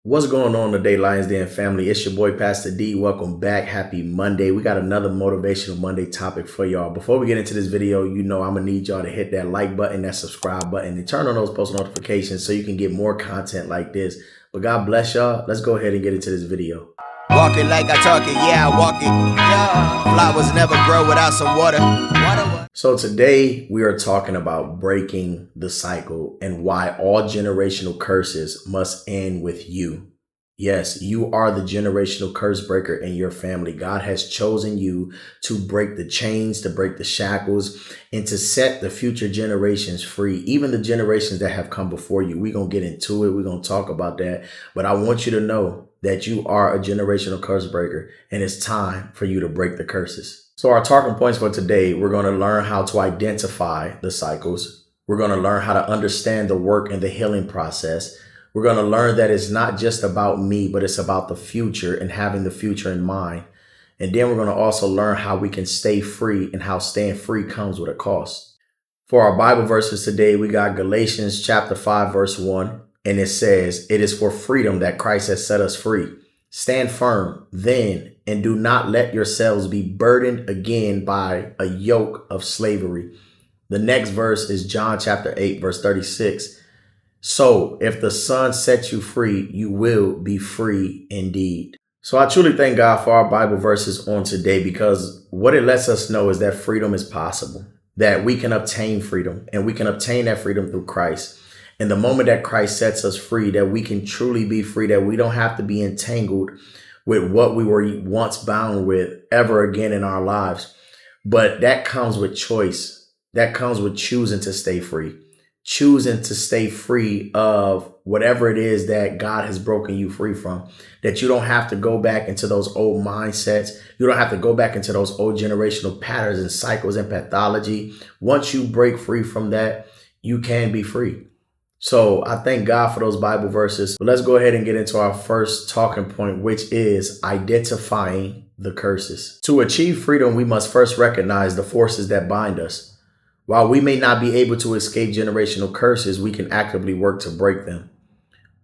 What's going on today, Lions Den family? It's your boy, Pastor D. Welcome back. Happy Monday. We got another Motivational Monday topic for y'all. Before we get into this video, I'm going to need y'all to hit that like button, that subscribe button, and turn on those post notifications so you can get more content like this. But God bless y'all. Let's go ahead and get into this video. Walk it like I talk it, yeah, I walk it. Yeah. Flowers never grow without some water. So today we are talking about breaking the cycle and why all generational curses must end with you. Yes, you are the generational curse breaker in your family. God has chosen you to break the chains, to break the shackles, and to set the future generations free, even the generations that have come before you. We're going to get into it. We're going to talk about that. But I want you to know that you are a generational curse breaker, and it's time for you to break the curses. So our talking points for today, we're going to learn how to identify the cycles. We're going to learn how to understand the work and the healing process. We're going to learn that it's not just about me, but it's about the future and having the future in mind. And then we're going to also learn how we can stay free and how staying free comes with a cost. For our Bible verses today, we got Galatians chapter 5, verse 1. And it says, "It is for freedom that Christ has set us free. Stand firm then, and do not let yourselves be burdened again by a yoke of slavery." The next verse is John chapter 8, verse 36. "So if the Son sets you free, you will be free indeed." So I truly thank God for our Bible verses on today, because what it lets us know is that freedom is possible, that we can obtain freedom, and we can obtain that freedom through Christ. And the moment that Christ sets us free, that we can truly be free, that we don't have to be entangled with what we were once bound with ever again in our lives. But that comes with choice. That comes with choosing to stay free, choosing to stay free of whatever it is that God has broken you free from, that you don't have to go back into those old mindsets. You don't have to go back into those old generational patterns and cycles and pathology. Once you break free from that, you can be free. So I thank God for those Bible verses. But let's go ahead and get into our first talking point, which is identifying the curses. To achieve freedom, we must first recognize the forces that bind us. While we may not be able to escape generational curses, we can actively work to break them.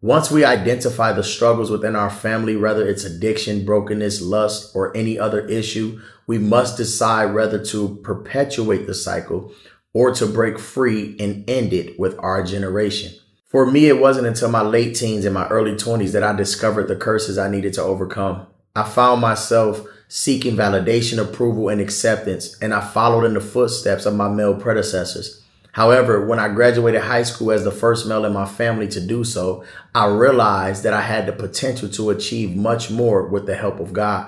Once we identify the struggles within our family, whether it's addiction, brokenness, lust, or any other issue, we must decide whether to perpetuate the cycle or to break free and end it with our generation. For me, it wasn't until my late teens and my early 20s that I discovered the curses I needed to overcome. I found myself seeking validation, approval, and acceptance, and I followed in the footsteps of my male predecessors. However, when I graduated high school as the first male in my family to do so, I realized that I had the potential to achieve much more with the help of God.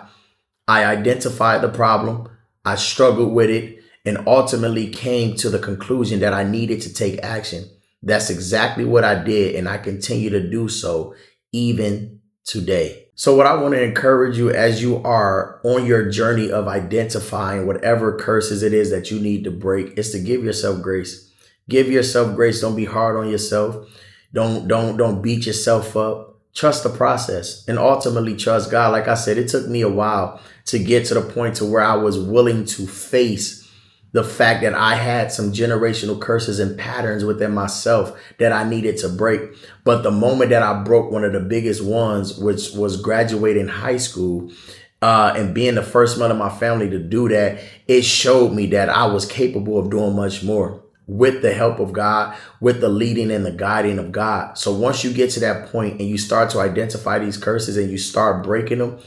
I identified the problem, I struggled with it, and ultimately came to the conclusion that I needed to take action. That's exactly what I did, and I continue to do so even today. So what I want to encourage you as you are on your journey of identifying whatever curses it is that you need to break is to give yourself grace. Give yourself grace. Don't be hard on yourself. Don't beat yourself up. Trust the process and ultimately trust God. Like I said, it took me a while to get to the point to where I was willing to face the fact that I had some generational curses and patterns within myself that I needed to break. But the moment that I broke one of the biggest ones, which was graduating high school, and being the first man of my family to do that, it showed me that I was capable of doing much more with the help of God, with the leading and the guiding of God. So once you get to that point and you start to identify these curses and you start breaking them,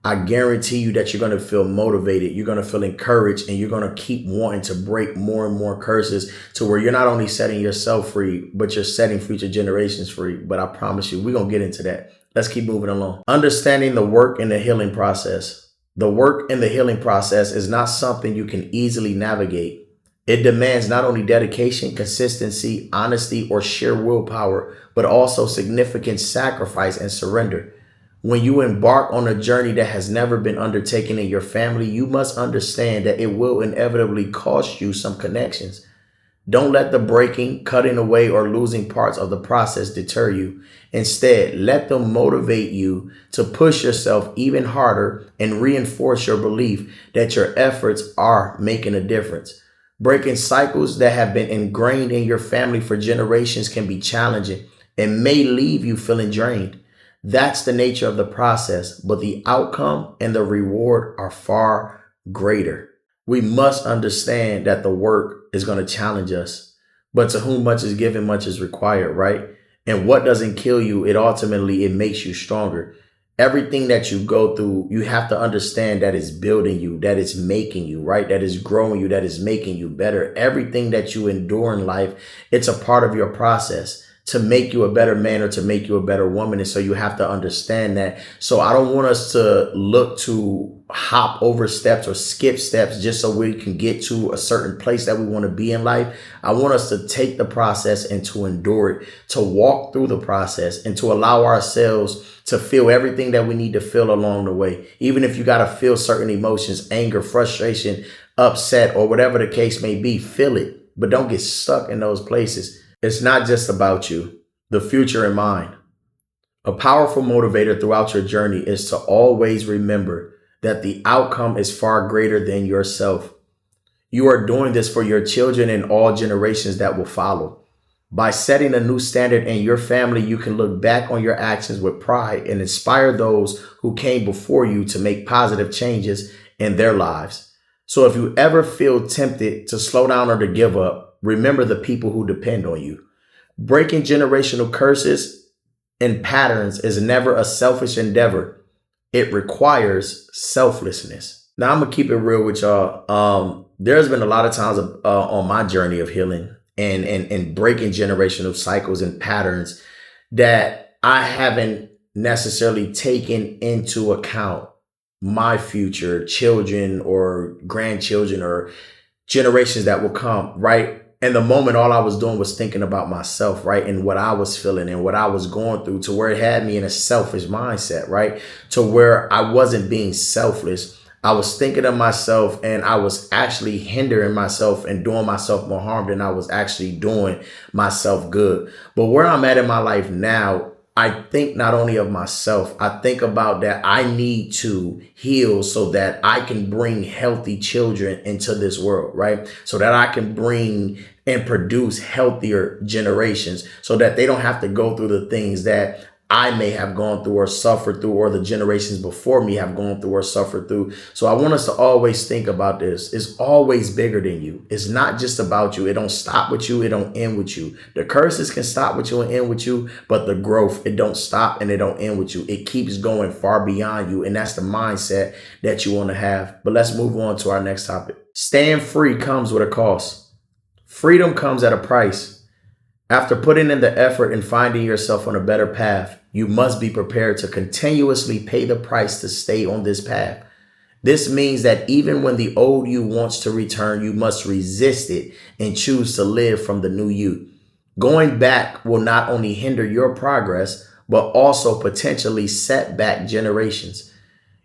I guarantee you that you're going to feel motivated, you're going to feel encouraged, and you're going to keep wanting to break more and more curses to where you're not only setting yourself free, but you're setting future generations free. But I promise you, we're going to get into that. Let's keep moving along. Understanding the work and the healing process. The work and the healing process is not something you can easily navigate. It demands not only dedication, consistency, honesty, or sheer willpower, but also significant sacrifice and surrender. When you embark on a journey that has never been undertaken in your family, you must understand that it will inevitably cost you some connections. Don't let the breaking, cutting away, or losing parts of the process deter you. Instead, let them motivate you to push yourself even harder and reinforce your belief that your efforts are making a difference. Breaking cycles that have been ingrained in your family for generations can be challenging and may leave you feeling drained. That's the nature of the process, but the outcome and the reward are far greater. We must understand that the work is going to challenge us, but to whom much is given, much is required, right? And what doesn't kill you, it makes you stronger. Everything that you go through, you have to understand that it's building you, that it's making you, right? That is growing you, that is making you better. Everything that you endure in life, it's a part of your process to make you a better man or to make you a better woman. And so you have to understand that. So I don't want us to look to hop over steps or skip steps just so we can get to a certain place that we want to be in life. I want us to take the process and to endure it, to walk through the process and to allow ourselves to feel everything that we need to feel along the way. Even if you got to feel certain emotions, anger, frustration, upset, or whatever the case may be, feel it, but don't get stuck in those places. It's not just about you, the future in mind. A powerful motivator throughout your journey is to always remember that the outcome is far greater than yourself. You are doing this for your children and all generations that will follow. By setting a new standard in your family, you can look back on your actions with pride and inspire those who came before you to make positive changes in their lives. So if you ever feel tempted to slow down or to give up, remember the people who depend on you. Breaking generational curses and patterns is never a selfish endeavor. It requires selflessness. Now, I'm going to keep it real with y'all. There's been a lot of times on my journey of healing and breaking generational cycles and patterns that I haven't necessarily taken into account my future children or grandchildren or generations that will come, right? In the moment, all I was doing was thinking about myself, right? And what I was feeling and what I was going through, to where it had me in a selfish mindset, right? To where I wasn't being selfless. I was thinking of myself and I was actually hindering myself and doing myself more harm than I was actually doing myself good. But where I'm at in my life now, I think not only of myself, I think about that I need to heal so that I can bring healthy children into this world, right? So that I can bring and produce healthier generations so that they don't have to go through the things that I may have gone through or suffered through, or the generations before me have gone through or suffered through. So I want us to always think about this. It's always bigger than you. It's not just about you. It don't stop with you. It don't end with you. The curses can stop with you and end with you, but the growth, it don't stop and it don't end with you. It keeps going far beyond you. And that's the mindset that you want to have. But let's move on to our next topic. Staying free comes with a cost. Freedom comes at a price. After putting in the effort and finding yourself on a better path, you must be prepared to continuously pay the price to stay on this path. This means that even when the old you wants to return, you must resist it and choose to live from the new you. Going back will not only hinder your progress, but also potentially set back generations.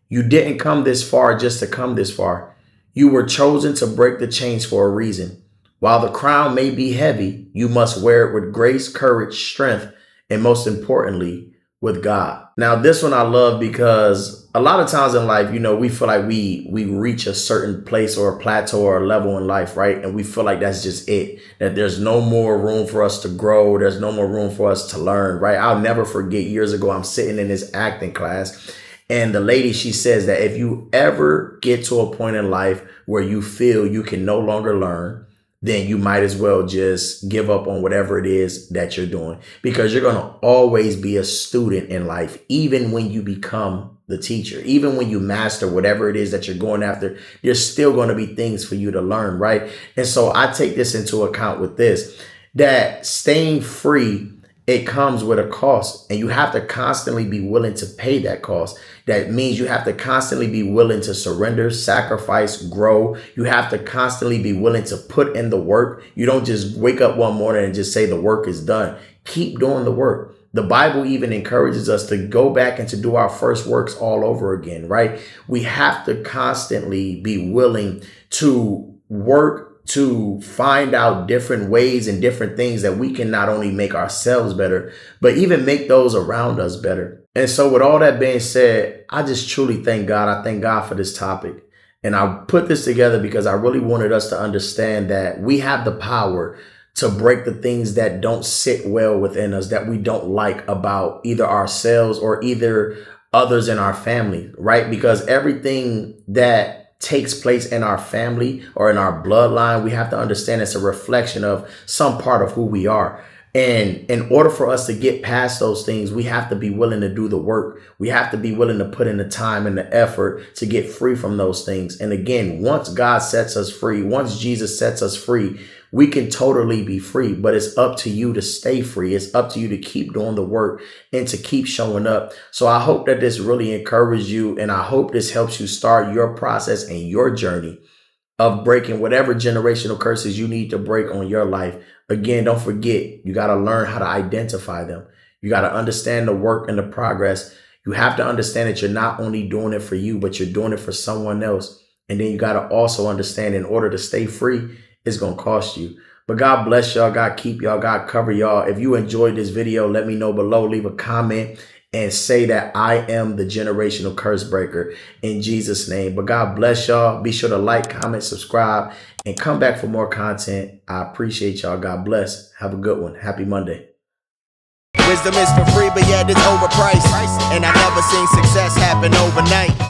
You didn't come this far just to come this far. You were chosen to break the chains for a reason. While the crown may be heavy, you must wear it with grace, courage, strength, and most importantly, with God. Now, this one I love because a lot of times in life, we feel like we reach a certain place or a plateau or a level in life, right? And we feel like that's just it, that there's no more room for us to grow. There's no more room for us to learn, right? I'll never forget, years ago, I'm sitting in this acting class and the lady, she says that if you ever get to a point in life where you feel you can no longer learn, then you might as well just give up on whatever it is that you're doing, because you're going to always be a student in life. Even when you become the teacher, even when you master whatever it is that you're going after, there's still going to be things for you to learn, right? And so I take this into account with this, that staying free, it comes with a cost, and you have to constantly be willing to pay that cost. That means you have to constantly be willing to surrender, sacrifice, grow. You have to constantly be willing to put in the work. You don't just wake up one morning and just say the work is done. Keep doing the work. The Bible even encourages us to go back and to do our first works all over again, right? We have to constantly be willing to work, to find out different ways and different things that we can not only make ourselves better, but even make those around us better. And so with all that being said, I just truly thank God. I thank God for this topic. And I put this together because I really wanted us to understand that we have the power to break the things that don't sit well within us, that we don't like about either ourselves or either others in our family, right? Because everything that takes place in our family or in our bloodline, we have to understand it's a reflection of some part of who we are. And in order for us to get past those things, we have to be willing to do the work. We have to be willing to put in the time and the effort to get free from those things. And again, once God sets us free, once Jesus sets us free, we can totally be free, but it's up to you to stay free. It's up to you to keep doing the work and to keep showing up. So I hope that this really encourages you, and I hope this helps you start your process and your journey of breaking whatever generational curses you need to break on your life. Again, don't forget, you got to learn how to identify them. You got to understand the work and the progress. You have to understand that you're not only doing it for you, but you're doing it for someone else. And then you got to also understand, in order to stay free, it's going to cost you. But God bless y'all. God keep y'all. God cover y'all. If you enjoyed this video, let me know below. Leave a comment and say that I am the generational curse breaker in Jesus' name. But God bless y'all. Be sure to like, comment, subscribe, and come back for more content. I appreciate y'all. God bless. Have a good one. Happy Monday. Wisdom is for free, but yet it's overpriced. And I never seen success happen overnight.